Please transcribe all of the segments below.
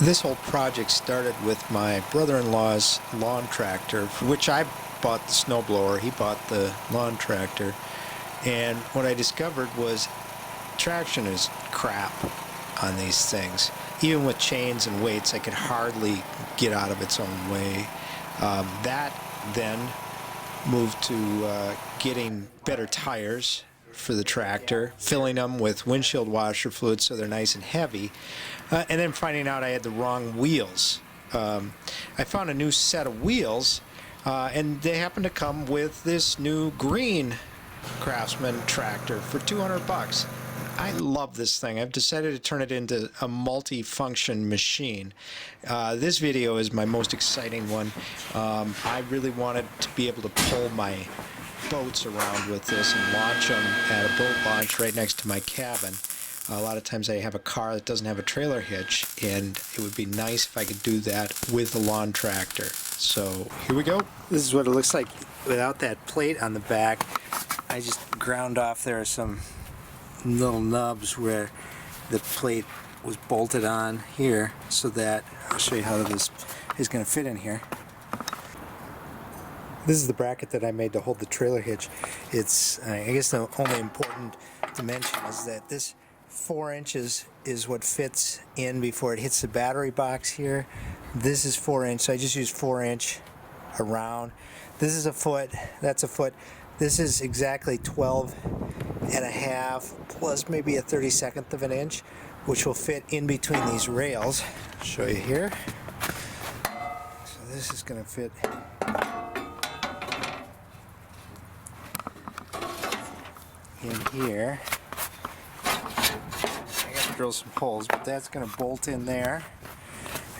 This whole project started with my brother-in-law's lawn tractor, for which I bought the snowblower. He bought the lawn tractor. And what I discovered was traction is crap on these things. Even with chains and weights, I could hardly get out of its own way. That then moved to getting better tires for the tractor, filling them with windshield washer fluid so they're nice and heavy, and then finding out I had the wrong wheels. I found a new set of wheels, and they happen to come with this new green Craftsman tractor for 200 bucks. I love this thing. I've decided to turn it into a multi-function machine. This video is my most exciting one. I really wanted to be able to pull my boats around with this and launch them at a boat launch right next to my cabin. A lot of times I have a car that doesn't have a trailer hitch, and it would be nice if I could do that with the lawn tractor. So here we go. This is what it looks like without that plate on the back. I just ground off there some little nubs where the plate was bolted on here, so that I'll show you how this is going to fit in here. This is the bracket that I made to hold the trailer hitch. It's I guess the only important dimension is that this 4 inches is what fits in before it hits the battery box here. This is 4 inch, so I just used 4 inch around. This is a foot, that's a foot. This is exactly 12 and a half plus maybe a 32nd of an inch, which will fit in between these rails. I'll show you here. So this is going to fit in here. I got to drill some holes, but that's going to bolt in there.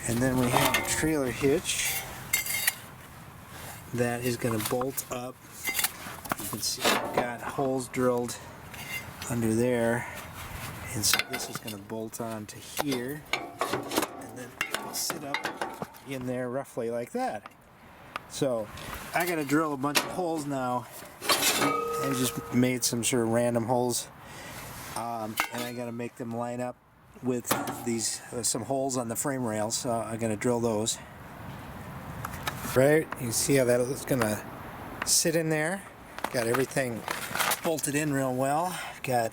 And then we have the trailer hitch that is going to bolt up. You can see I've got holes drilled under there, and so this is going to bolt on to here, and then it'll sit up in there roughly like that. So I got to drill a bunch of holes now. I just made some sort of random holes, and I got to make them line up with these some holes on the frame rails. So I'm going to drill those. Right, you see how that is going to sit in there. Got everything bolted in real well. Got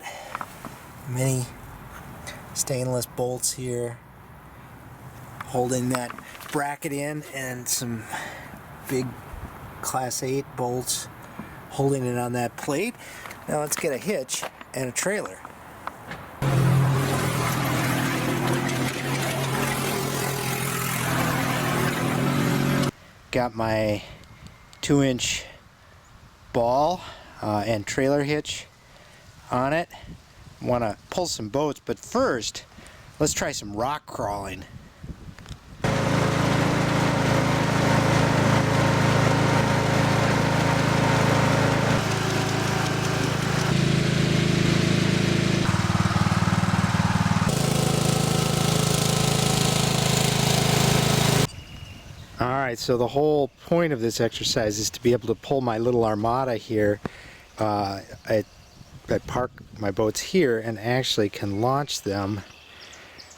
many stainless bolts here holding that bracket in, and some big class 8 bolts holding it on that plate. Now let's get a hitch and a trailer. Got my 2-inch ball and trailer hitch on it. Want to pull some boats, but first let's try some rock crawling. Alright, so the whole point of this exercise is to be able to pull my little armada here. I park my boats here and actually can launch them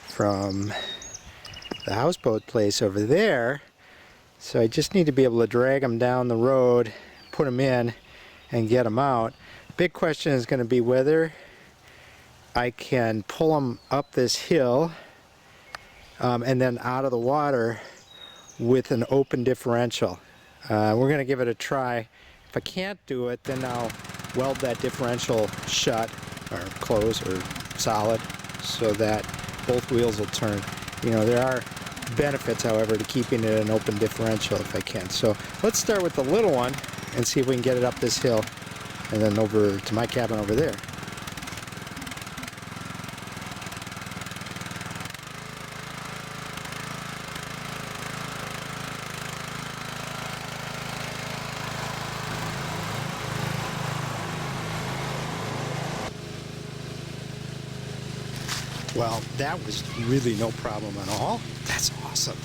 from the houseboat place over there. So I just need to be able to drag them down the road, put them in, and get them out. Big question is going to be whether I can pull them up this hill and then out of the water with an open differential. We're going to give it a try. If I can't do it, then I'll weld that differential shut or close or solid so that both wheels will turn. You know, there are benefits, however, to keeping it an open differential if I can. So let's start with the little one and see if we can get it up this hill and then over to my cabin over there. Well, that was really no problem at all. That's awesome.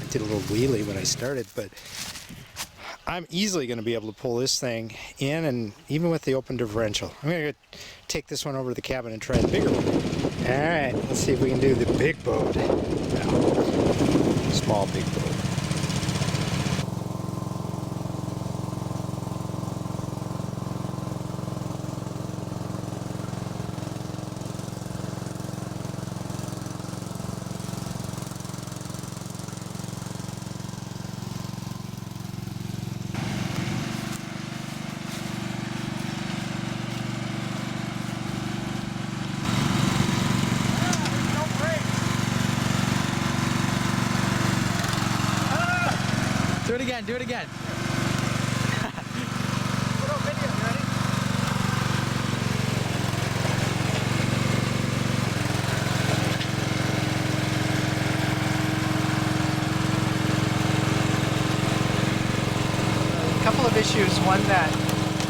I did a little wheelie when I started, but I'm easily going to be able to pull this thing in, and even with the open differential. I'm going to take this one over to the cabin and try the bigger one. All right, let's see if we can do the big boat now. small big boat. Do it again, do it again. A couple of issues. One that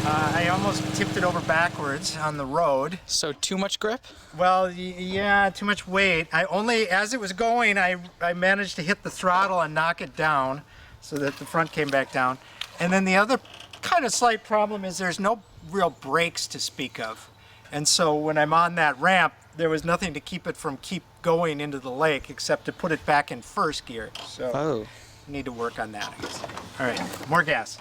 I almost tipped it over backwards on the road. So too much grip? Well, yeah, too much weight. I only, as it was going, I managed to hit the throttle and knock it down so that the front came back down. And then the other kind of slight problem is there's no real brakes to speak of. And so when I'm on that ramp, there was nothing to keep it from keep going into the lake except to put it back in first gear. So I need to work on that, I guess. All right, more gas.